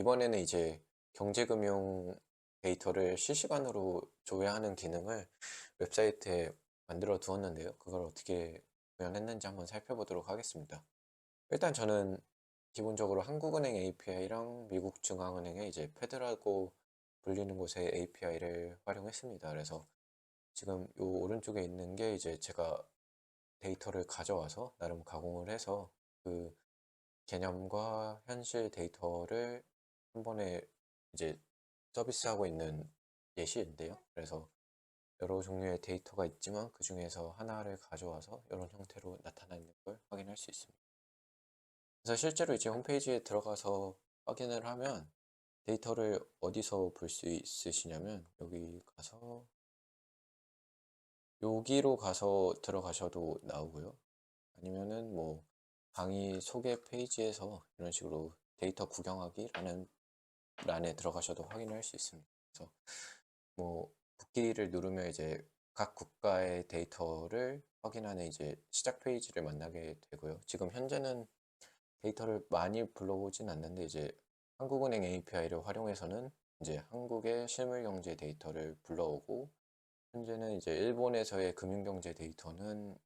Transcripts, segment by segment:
이번에는 이제 경제금융 데이터를 실시간으로 조회하는 기능을 웹사이트에 만들어 두었는데요. 그걸 어떻게 구현했는지 한번 살펴보도록 하겠습니다. 일단 저는 기본적으로 한국은행 API랑 미국중앙은행의 이제 패드라고 불리는 곳의 API를 활용했습니다. 그래서 지금 요 오른쪽에 있는 게 이제 제가 데이터를 가져와서 나름 가공을 해서 그 개념과 현실 데이터를 한 번에 이제 서비스하고 있는 예시인데요. 그래서 여러 종류의 데이터가 있지만 그 중에서 하나를 가져와서 이런 형태로 나타나 있는 걸 확인할 수 있습니다. 그래서 실제로 이제 홈페이지에 들어가서 확인을 하면 데이터를 어디서 볼 수 있으시냐면 여기로 가서 들어가셔도 나오고요. 아니면은 뭐 강의 소개 페이지에서 이런 식으로 데이터 구경하기라는 란에 들어가셔도 확인할 수 있습니다. 그래서 뭐 붓기를 누르면 이제 각 국가의 데이터를 확인하는 이제 시작 페이지를 만나게 되고요. 지금 현재는 데이터를 많이 불러오진 않는데 이제 한국은행 API를 활용해서는 이제 한국의 실물경제 데이터를 불러오고 현재는 이제 일본에서의 금융경제 데이터는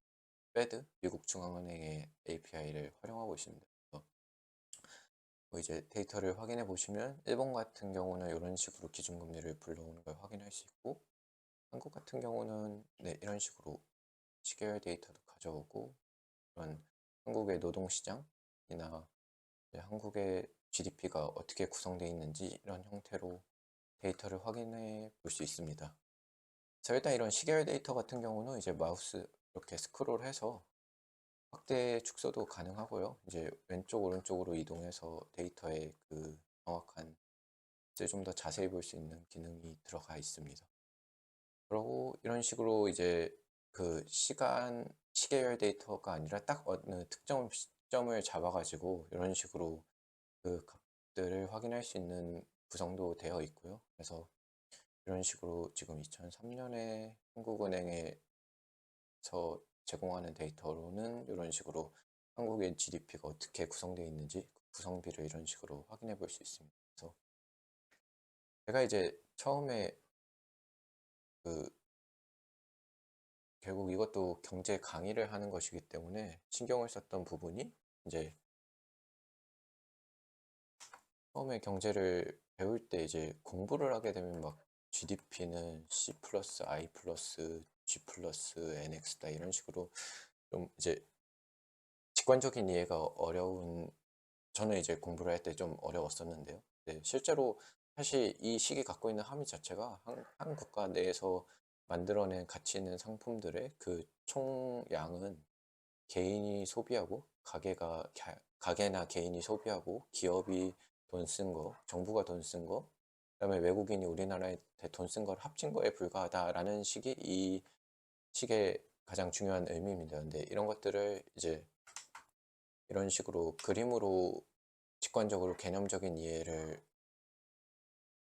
패드, 미국 중앙은행의 API를 활용하고 있습니다. 그래서 뭐 이제 데이터를 확인해 보시면 일본 같은 경우는 이런 식으로 기준금리를 불러오는 걸 확인할 수 있고 한국 같은 경우는 네, 이런 식으로 시계열 데이터도 가져오고 이런 한국의 노동시장이나 한국의 GDP가 어떻게 구성되어 있는지 이런 형태로 데이터를 확인해 볼 수 있습니다. 자, 일단 이런 시계열 데이터 같은 경우는 이제 마우스 이렇게 스크롤해서 확대 축소도 가능하고요. 이제 왼쪽 오른쪽으로 이동해서 데이터의 그 정확한 이제 좀 더 자세히 볼 수 있는 기능이 들어가 있습니다. 그리고 이런 식으로 이제 그 시계열 데이터가 아니라 딱 어느 특정 시점을 잡아가지고 이런 식으로 그 값들을 확인할 수 있는 구성도 되어 있고요. 그래서 이런 식으로 지금 2003년에 한국은행에서 제공하는 데이터로는 이런 식으로 한국의 GDP가 어떻게 구성되어 있는지 그 구성비를 이런 식으로 확인해 볼 수 있습니다. 그래서 제가 이제 처음에 그 결국 이것도 경제 강의를 하는 것이기 때문에 신경을 썼던 부분이 이제 처음에 경제를 배울 때 이제 공부를 하게 되면 막 GDP는 C 플러스 I 플러스 G 플러스 NX다 이런 식으로 좀 이제 직관적인 이해가 어려운 저는 이제 공부를 할 때 좀 어려웠었는데요. 네, 실제로 사실 이 식이 갖고 있는 함의 자체가 한 국가 내에서 만들어낸 가치 있는 상품들의 그 총량은 개인이 소비하고 가게나 개인이 소비하고 기업이 돈 쓴 거, 정부가 돈 쓴 거, 그다음에 외국인이 우리나라에 돈 쓴 걸 합친 거에 불과하다라는 식이 이 식의 가장 중요한 의미입니다. 근데 이런 것들을 이제 이런 식으로 그림으로 직관적으로 개념적인 이해를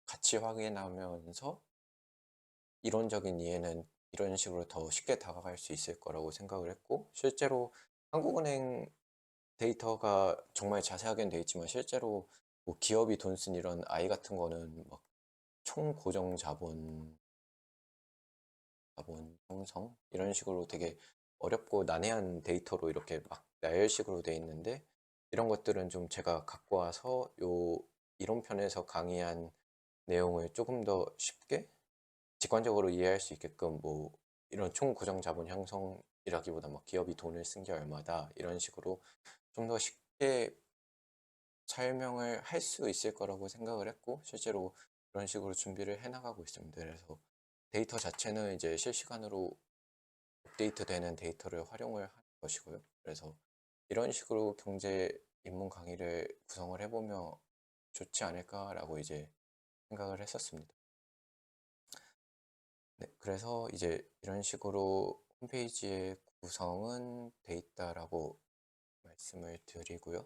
같이 확인하면서 이론적인 이해는 이런 식으로 더 쉽게 다가갈 수 있을 거라고 생각을 했고 실제로 한국은행 데이터가 정말 자세하게는 돼 있지만 실제로 뭐 기업이 돈 쓴 이런 I 같은 거는 막 총고정 자본 형성 이런 식으로 되게 어렵고 난해한 데이터로 이렇게 막 나열식으로 돼 있는데 이런 것들은 좀 제가 갖고 와서 요 이론편에서 강의한 내용을 조금 더 쉽게 직관적으로 이해할 수 있게끔 뭐 이런 총고정 자본 형성이라기보다 막 기업이 돈을 쓴 게 얼마다 이런 식으로 좀 더 쉽게 설명을 할 수 있을 거라고 생각을 했고 실제로 그런 식으로 준비를 해 나가고 있습니다. 그래서 데이터 자체는 이제 실시간으로 업데이트되는 데이터를 활용을 하는 것이고요. 그래서 이런 식으로 경제 입문 강의를 구성을 해보면 좋지 않을까라고 이제 생각을 했었습니다. 네, 그래서 이제 이런 식으로 홈페이지의 구성은 돼 있다라고 말씀을 드리고요.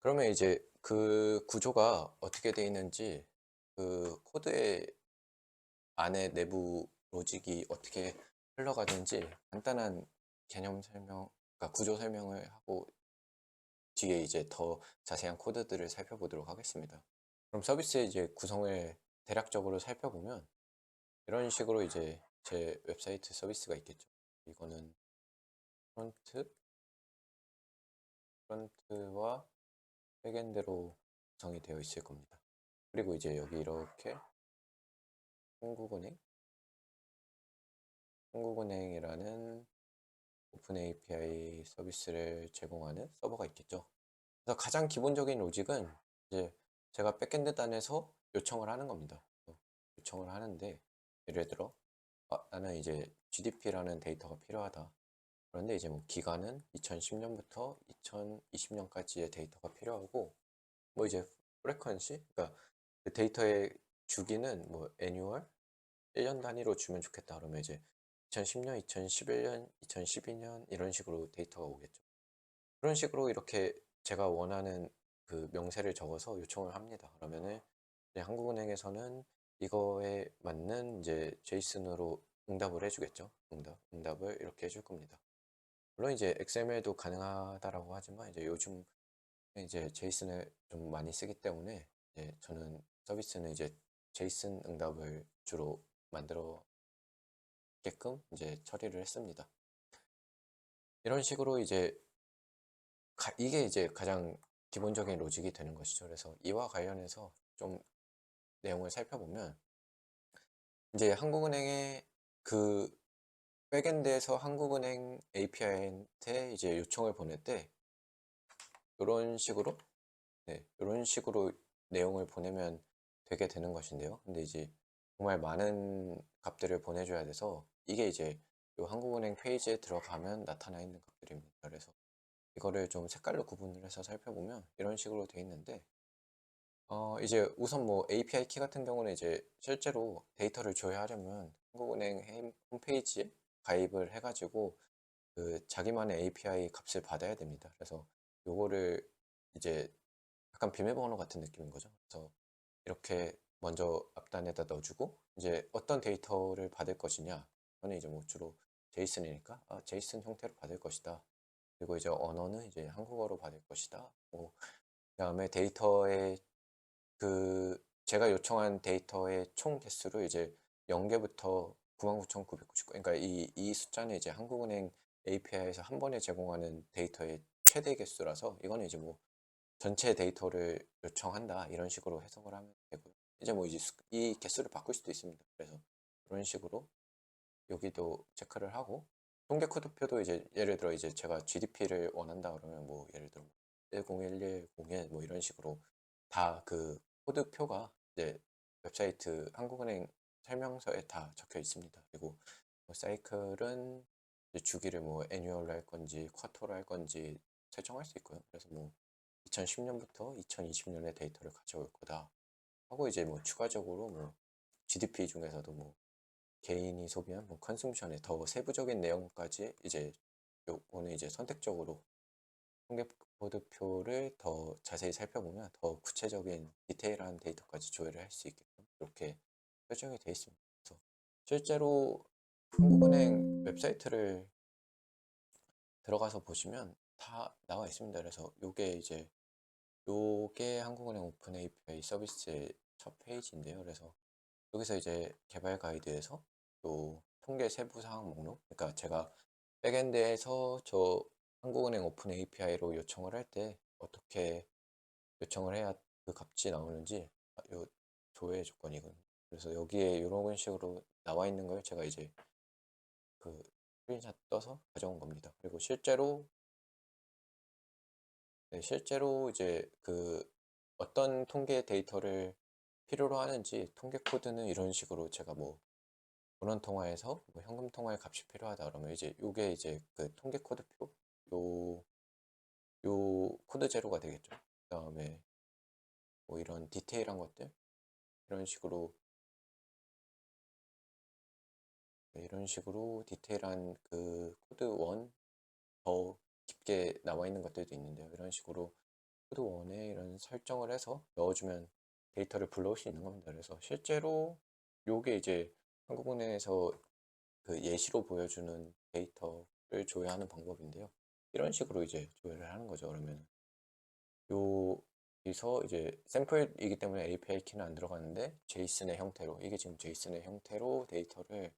그러면 이제 그 구조가 어떻게 돼 있는지 그 코드의 안에 내부 로직이 어떻게 흘러가는지 간단한 개념 설명, 그러니까 구조 설명을 하고 뒤에 이제 더 자세한 코드들을 살펴보도록 하겠습니다. 그럼 서비스의 이제 구성을 대략적으로 살펴보면 이런 식으로 이제 제 웹사이트 서비스가 있겠죠. 이거는 프론트와 백엔드로 구성이 되어 있을 겁니다. 그리고 이제 여기 이렇게 한국은행이라는 오픈 API 서비스를 제공하는 서버가 있겠죠. 그래서 가장 기본적인 로직은 이제 제가 백엔드 단에서 요청을 하는 겁니다. 요청을 하는데 예를 들어 나는 이제 GDP라는 데이터가 필요하다. 그런데 이제 뭐 기간은 2010년부터 2020년까지의 데이터가 필요하고 뭐 이제 프레퀀시 그러니까 그 데이터의 주기는 뭐 애뉴얼 1년 단위로 주면 좋겠다 그러면 이제 2010년, 2011년, 2012년 이런 식으로 데이터가 오겠죠. 그런 식으로 이렇게 제가 원하는 그 명세를 적어서 요청을 합니다. 그러면은 이제 한국은행에서는 이거에 맞는 이제 제이슨으로 응답을 해주겠죠. 응답을 이렇게 해줄 겁니다. 물론 이제 XML도 가능하다라고 하지만 이제 요즘 이제 제이슨을 좀 많이 쓰기 때문에 이제 저는 서비스는 이제 제이슨 응답을 주로 만들어게끔 이제 처리를 했습니다. 이런 식으로 이제 이게 이제 가장 기본적인 로직이 되는 것이죠. 그래서 이와 관련해서 좀 내용을 살펴보면 이제 한국은행의 그 백엔드에서 한국은행 API한테 이제 요청을 보낼 때 이런 식으로 이런 식으로 내용을 보내면 되게 되는 것인데요. 근데 이제 정말 많은 값들을 보내줘야 돼서 이게 이제 이 한국은행 페이지에 들어가면 나타나 있는 값들입니다. 그래서 이거를 좀 색깔로 구분을 해서 살펴보면 이런 식으로 되어 있는데 이제 우선 뭐 API 키 같은 경우는 이제 실제로 데이터를 조회하려면 한국은행 홈페이지에 가입을 해가지고 그 자기만의 API 값을 받아야 됩니다. 그래서 요거를 이제 약간 비밀번호 같은 느낌인 거죠. 그래서 이렇게 먼저 앞단에다 넣어주고 이제 어떤 데이터를 받을 것이냐 저는 이제 뭐 주로 제이슨이니까 제이슨 형태로 받을 것이다. 그리고 이제 언어는 이제 한국어로 받을 것이다. 뭐 그다음에 데이터의 그 제가 요청한 데이터의 총 개수를 이제 0개부터 99,999 그러니까 이 숫자는 이제 한국은행 API에서 한 번에 제공하는 데이터의 최대 개수라서 이거는 이제 뭐 전체 데이터를 요청한다 이런 식으로 해석을 하면 되고요. 이제 뭐 이제 이 개수를 바꿀 수도 있습니다. 그래서 그런 식으로 여기도 체크를 하고 통계 코드표도 이제 예를 들어 이제 제가 GDP를 원한다 그러면 뭐 예를 들어 101101 뭐 이런 식으로 다 그 코드표가 이제 웹사이트 한국은행 설명서에 다 적혀 있습니다. 그리고 뭐 사이클은 주기를 뭐 애뉴얼로 할 건지 쿼터로 할 건지 설정할 수 있고요. 그래서 뭐 2010년부터 2020년의 데이터를 가져올 거다 하고 이제 뭐 추가적으로 뭐 GDP 중에서도 뭐 개인이 소비한 뭐 컨숨션의 더 세부적인 내용까지 이제 요거는 이제 선택적으로 통계 보도표를 더 자세히 살펴보면 더 구체적인 디테일한 데이터까지 조회를 할 수 있게끔 이렇게 설정이 되어 있습니다. 그래서 실제로 한국은행 웹사이트를 들어가서 보시면 다 나와 있습니다. 그래서 요게 한국은행 오픈 API 서비스의 첫 페이지인데요. 그래서 여기서 이제 개발 가이드에서 또 통계 세부 사항 목록, 그러니까 제가 백엔드에서 저 한국은행 오픈 API로 요청을 할 때 어떻게 요청을 해야 그 값이 나오는지 요 조회 조건이거든요. 그래서 여기에 이런 식으로 나와 있는 걸 제가 이제 그 스크린샷 떠서 가져온 겁니다. 그리고 실제로 이제 그 어떤 통계 데이터를 필요로 하는지 통계 코드는 이런 식으로 제가 뭐 전원 통화에서 뭐 현금 통화의 값이 필요하다 그러면 이제 요게 이제 그 통계 코드표 요, 요 코드 제로가 되겠죠. 그 다음에 뭐 이런 디테일한 것들 이런 식으로 디테일한 그 코드 1 더 깊게 나와 있는 것들도 있는데요. 이런 식으로 코드 1에 이런 설정을 해서 넣어주면 데이터를 불러올 수 있는 겁니다. 그래서 실제로 요게 이제 한국은행에서 그 예시로 보여주는 데이터를 조회하는 방법인데요. 이런 식으로 이제 조회를 하는 거죠. 그러면 요 여기서 이제 샘플이기 때문에 API 키는 안 들어가는데 제이슨의 형태로, 이게 지금 제이슨의 형태로 데이터를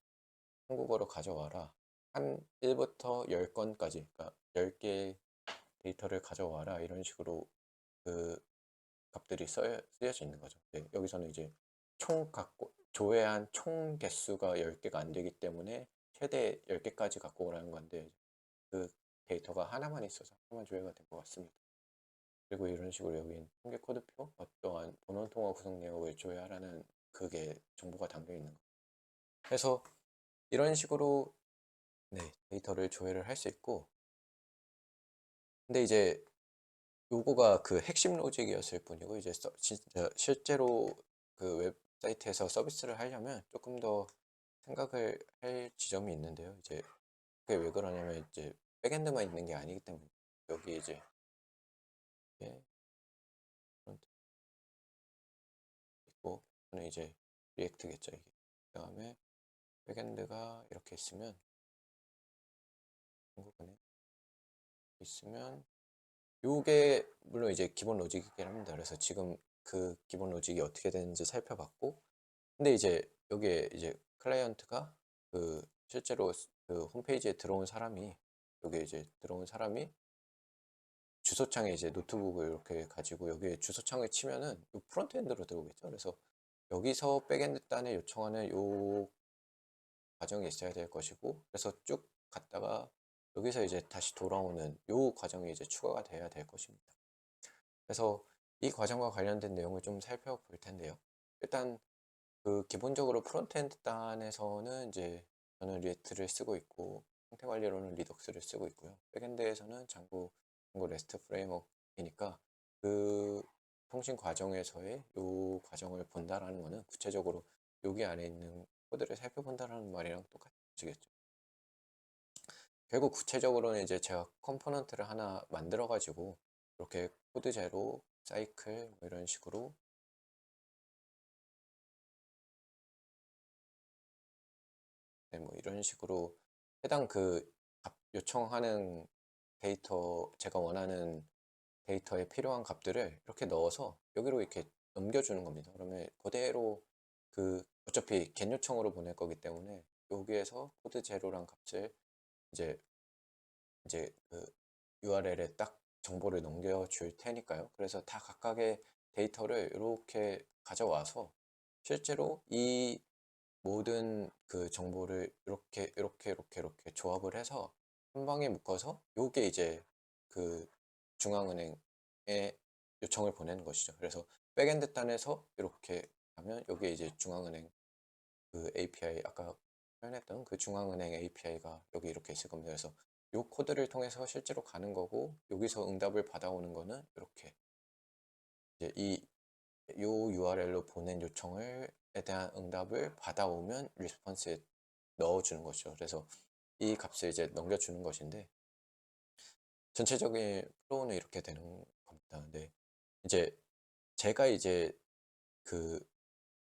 한국어로 가져와라. 한 1부터 10건까지, 그러니까 10개 데이터를 가져와라. 이런 식으로 그 값들이 쓰여져 있는 거죠. 네, 여기서는 이제 총 갖고 조회한 총 개수가 10개가 안 되기 때문에 최대 10개까지 갖고 오라는 건데, 그 데이터가 하나만 있어서 하나만 조회가 된 것 같습니다. 그리고 이런 식으로 여기는 통계 코드표, 어떠한 본원 통화 구성 내역을 조회하라는 그게 정보가 담겨 있는 거. 그래서 이런 식으로 네, 데이터를 조회를 할 수 있고, 근데 이제 요거가 그 핵심 로직이었을 뿐이고, 이제 진짜 실제로 그 웹사이트에서 서비스를 하려면 조금 더 생각을 할 지점이 있는데요. 이제 그게 왜 그러냐면 이제 백엔드만 있는 게 아니기 때문에, 여기 이제 이게 프론트 있고, 저는 이제 리액트겠죠 이게. 그다음에 백엔드가 이렇게 있으면, 한국은에 있으면 요게 물론 이제 기본 로직이긴 합니다. 그래서 지금 그 기본 로직이 어떻게 되는지 살펴봤고, 근데 이제 여기에 이제 클라이언트가 그 실제로 그 홈페이지에 들어온 사람이, 여기 이제 들어온 사람이 주소창에 이제 노트북을 이렇게 가지고 여기에 주소창을 치면은 요 프론트엔드로 들어오겠죠. 그래서 여기서 백엔드 단에 요청하는 요 과정이 있어야 될 것이고, 그래서 쭉 갔다가 여기서 이제 다시 돌아오는 요 과정이 이제 추가가 돼야 될 것입니다. 그래서 이 과정과 관련된 내용을 좀 살펴볼 텐데요. 일단 그 기본적으로 프론트엔드 단에서는 이제 저는 리액트를 쓰고 있고, 상태 관리로는 리덕스를 쓰고 있고요. 백엔드에서는 장고 레스트 프레임워크이니까 그 통신 과정에서의 요 과정을 본다라는 거는 구체적으로 여기 안에 있는 코드를 살펴본다라는 말이랑 똑같으시겠죠. 결국 구체적으로는 이제 제가 컴포넌트를 하나 만들어 가지고 이렇게 코드 제로, 사이클 뭐 이런 식으로 네, 뭐 이런 식으로 해당 그 요청하는 데이터, 제가 원하는 데이터에 필요한 값들을 이렇게 넣어서 여기로 이렇게 넘겨주는 겁니다. 그러면 그대로 그 어차피 겟 요청으로 보낼 거기 때문에 여기에서 코드 제로란 값을 이제 그 URL에 딱 정보를 넘겨줄 테니까요. 그래서 다 각각의 데이터를 이렇게 가져와서 실제로 이 모든 그 정보를 이렇게 조합을 해서 한 방에 묶어서 요게 이제 그 중앙은행에 요청을 보내는 것이죠. 그래서 백엔드 단에서 이렇게 하면 요게 이제 중앙은행 그 API, 아까 표현했던 그 중앙은행 API가 여기 이렇게 있을 겁니다. 그래서 요 코드를 통해서 실제로 가는 거고, 여기서 응답을 받아오는 거는 이렇게 이제 요 URL로 보낸 요청을 에 대한 응답을 받아오면 리스폰스에 넣어주는 거죠. 그래서 이 값을 이제 넘겨주는 것인데, 전체적인 플로우는 이렇게 되는 겁니다. 근데 이제 제가 이제 그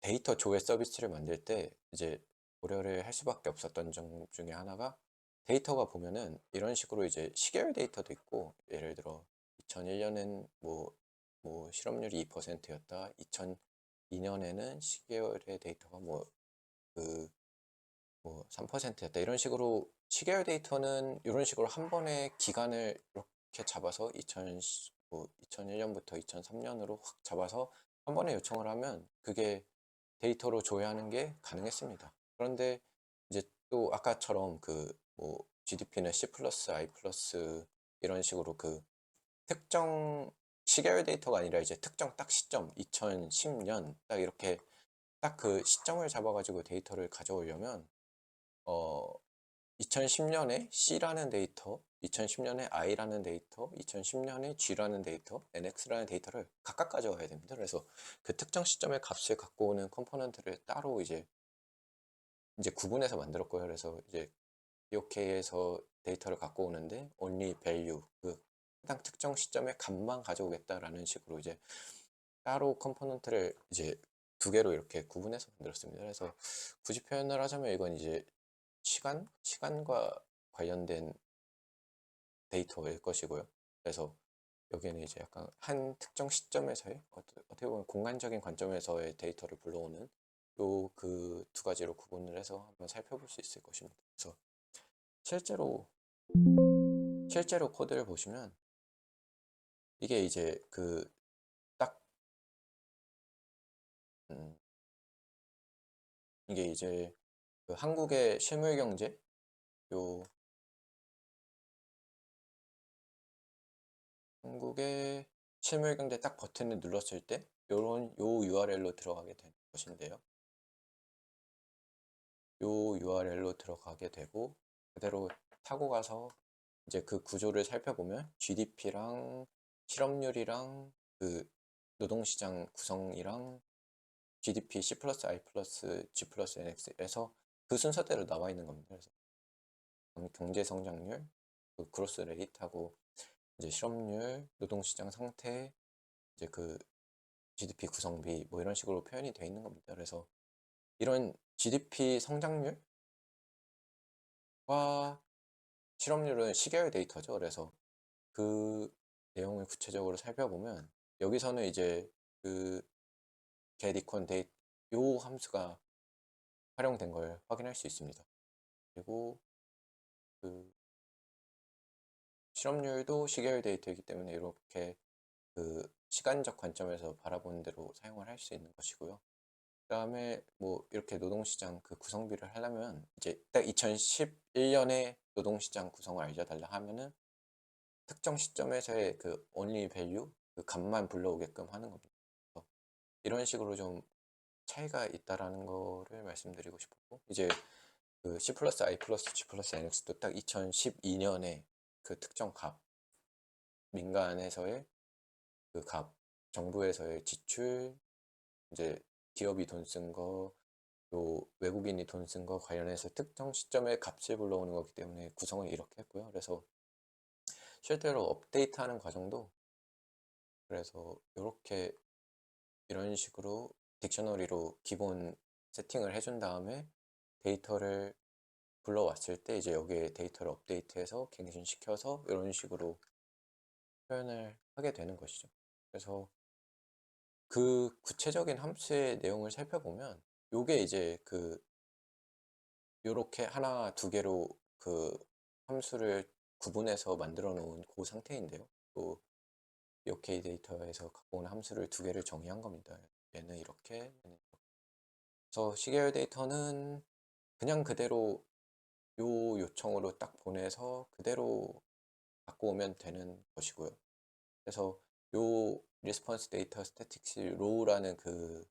데이터 조회 서비스를 만들 때 이제 고려를 할 수밖에 없었던 점 중에 하나가, 데이터가 보면은 이런 식으로 이제 시계열 데이터도 있고, 예를 들어 2001년엔 뭐 실업률이 2%였다. 2002년에는 시계열의 데이터가 뭐 3%였다. 이런 식으로 시계열 데이터는 이런 식으로 한 번에 기간을 이렇게 잡아서 2001년부터 2003년으로 확 잡아서 한 번에 요청을 하면 그게 데이터로 조회하는 게 가능했습니다. 그런데 이제 또 아까처럼 그 뭐 GDP는 C 플러스 I 플러스 이런 식으로 그 특정 시계열 데이터가 아니라 이제 특정 딱 시점 2010년 딱 이렇게 딱 그 시점을 잡아가지고 데이터를 가져오려면 2010년에 C라는 데이터, 2010년에 I라는 데이터, 2010년에 G라는 데이터, NX라는 데이터를 각각 가져와야 됩니다. 그래서 그 특정 시점의 값을 갖고 오는 컴포넌트를 따로 이제 구분해서 만들었고요. 그래서 이제 POK에서 데이터를 갖고 오는데 only value, 그 해당 특정 시점의 값만 가져오겠다라는 식으로 이제 따로 컴포넌트를 이제 두 개로 이렇게 구분해서 만들었습니다. 그래서 굳이 표현을 하자면 이건 이제 시간과 관련된 데이터일 것이고요. 그래서 여기는 이제 약간 한 특정 시점에서의 어떻게 보면 공간적인 관점에서의 데이터를 불러오는 요 그 두 가지로 구분을 해서 한번 살펴볼 수 있을 것입니다. 그래서 실제로 코드를 보시면 이게 이제 딱 음, 이게 이제 한국의 실물 경제 요 한국의 실물 경제 딱 버튼을 눌렀을 때 요런 요 URL로 들어가게 되는 것인데요. 요 URL로 들어가게 되고 그대로 타고 가서 이제 그 구조를 살펴보면 GDP랑 실업률이랑 그 노동시장 구성이랑 GDP C 플러스 I 플러스 G 플러스 NX에서 그 순서대로 나와 있는 겁니다. 그래서 경제 성장률, 그 그로스 레이트하고 이제 실업률, 노동시장 상태, 이제 그 GDP 구성비 뭐 이런 식으로 표현이 되어 있는 겁니다. 그래서 이런 GDP 성장률과 실업률은 시계열 데이터죠. 그래서 그 내용을 구체적으로 살펴보면 여기서는 이제 그 getEcon 데이터 요 함수가 활용된 걸 확인할 수 있습니다. 그리고 그 실업률도 시계열 데이터이기 때문에 이렇게 그 시간적 관점에서 바라보는 대로 사용을 할 수 있는 것이고요. 그다음에 뭐 이렇게 노동시장 그 구성비를 하려면 이제 딱 2011년에 노동시장 구성을 알려달라 하면은 특정 시점에서의 그 only value 그 값만 불러오게끔 하는 겁니다. 그래서 이런 식으로 좀 차이가 있다라는 거를 말씀드리고 싶었고 이제 그 C 플러스 I 플러스 G 플러스 NX도 딱 2012년에 그 특정 값 민간에서의 그 값 정부에서의 지출 이제 기업이 돈 쓴 거, 또 외국인이 돈 쓴 거 관련해서 특정 시점에 값을 불러오는 거기 때문에 구성을 이렇게 했고요. 그래서 실제로 업데이트하는 과정도 그래서 이렇게 이런 식으로 딕셔너리로 기본 세팅을 해준 다음에 데이터를 불러왔을 때 이제 여기에 데이터를 업데이트해서 갱신시켜서 이런 식으로 표현을 하게 되는 것이죠. 그래서 그 구체적인 함수의 내용을 살펴보면 요게 이제 요렇게 하나 두 개로 그 함수를 구분해서 만들어 놓은 그 상태인데요. 또 OK 데이터에서 갖고 온 함수를 두 개를 정의한 겁니다. 얘는 이렇게, 얘는 이렇게. 그래서 시계열 데이터는 그냥 그대로 요 요청으로 딱 보내서 그대로 갖고 오면 되는 것이고요. 그래서 요 리스폰스 데이터 스태틱스 로우라는 그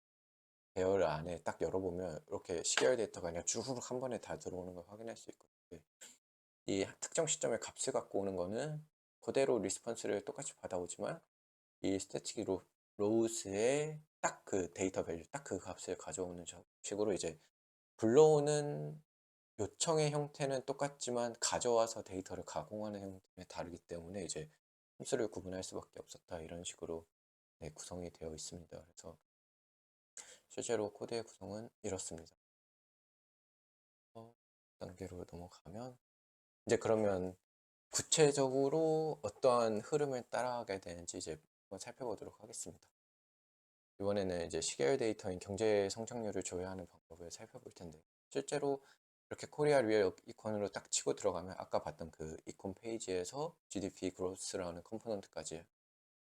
계열 안에 딱 열어보면 이렇게 시계열 데이터가 그냥 주르륵 한 번에 다 들어오는 걸 확인할 수 있거든요. 이 특정 시점에 값을 갖고 오는 거는 그대로 리스폰스를 똑같이 받아오지만 이 스태틱 로우스의 딱 그 데이터 밸류 딱 그 값을 가져오는 식으로 이제 불러오는 요청의 형태는 똑같지만 가져와서 데이터를 가공하는 형태는 다르기 때문에 이제 함수를 구분할 수밖에 없었다 이런 식으로 네, 구성이 되어 있습니다. 그래서 실제로 코드의 구성은 이렇습니다. 단계로 넘어가면 이제 그러면 구체적으로 어떠한 흐름을 따라가게 되는지 이제 한번 살펴보도록 하겠습니다. 이번에는 이제 시계열 데이터인 경제 성장률을 조회하는 방법을 살펴볼 텐데 실제로 이렇게 코리아 리얼 이콘으로 딱 치고 들어가면 아까 봤던 그 이콘 페이지에서 GDP 그로스라는 컴포넌트까지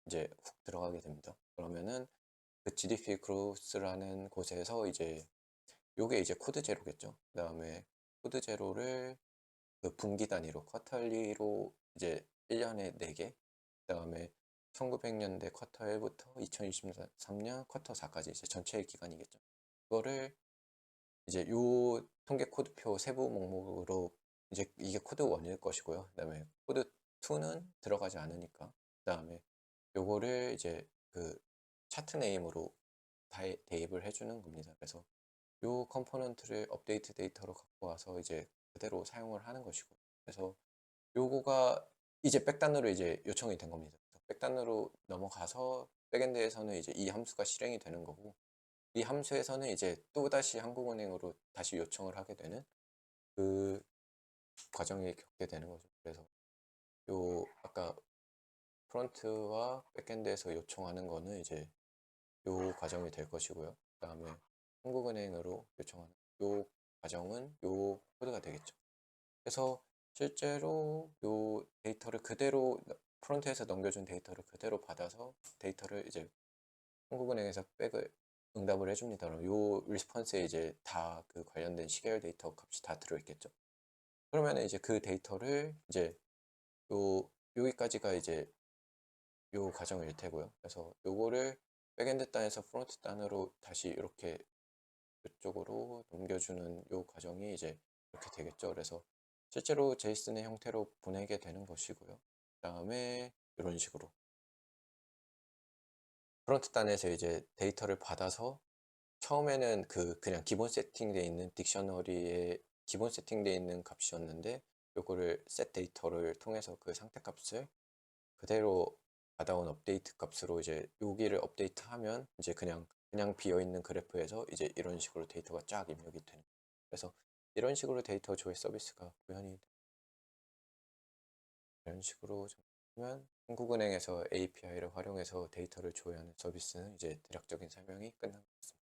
이제 훅 들어가게 됩니다. 그러면은 그 GDP 그로스라는 곳에서 이제 요게 이제 코드 제로겠죠. 그 다음에 코드 제로를 그 분기 단위로 쿼터리로 이제 1년에 4개 그 다음에 1900년대 쿼터 1부터 2023년 쿼터 4까지 이제 전체 기간이겠죠. 그거를 이제 요 통계 코드표 세부 목록으로 이제 이게 코드 1일 것이고요. 그 다음에 코드 2는 들어가지 않으니까 그 다음에 요거를 이제 그 차트 네임으로 대입을 해주는 겁니다. 그래서 요 컴포넌트를 업데이트 데이터로 갖고 와서 이제 그대로 사용을 하는 것이고 그래서 요거가 이제 백단으로 이제 요청이 된 겁니다. 백단으로 넘어가서 백엔드에서는 이제 이 함수가 실행이 되는 거고 이 함수에서는 이제 또다시 한국은행으로 다시 요청을 하게 되는 그 과정이 겪게 되는 거죠. 그래서 요 아까 프론트와 백엔드에서 요청하는 거는 이제 요 과정이 될 것이고요. 그다음에 한국은행으로 요청하는 요 과정은 요 코드가 되겠죠. 그래서 실제로 요 데이터를 그대로 프론트에서 넘겨준 데이터를 그대로 받아서 데이터를 이제 한국은행에서 백을 응답을 해줍니다. 그럼 요 리스폰스에 이제 다 그 관련된 시계열 데이터 값이 다 들어있겠죠. 그러면 이제 그 데이터를 이제 요 여기까지가 이제 요 과정일 테고요. 그래서 요거를 백엔드 단에서 프론트 단으로 다시 이렇게 이쪽으로 넘겨주는 요 과정이 이제 이렇게 되겠죠. 그래서 실제로 제이슨의 형태로 보내게 되는 것이고요. 그 다음에 이런 식으로 프론트 단에서 이제 데이터를 받아서 처음에는 그냥 기본 세팅되어 있는 딕셔너리에 기본 세팅되어 있는 값이었는데 요거를 set 데이터를 통해서 그 상태 값을 그대로 받아온 업데이트 값으로 이제 여기를 업데이트하면 이제 그냥 비어 있는 그래프에서 이제 이런 식으로 데이터가 쫙 입력이 되는. 그래서 이런 식으로 데이터 조회 서비스가 구현이 이런 식으로 하면 한국은행에서 API를 활용해서 데이터를 조회하는 서비스는 이제 대략적인 설명이 끝난 것 같습니다.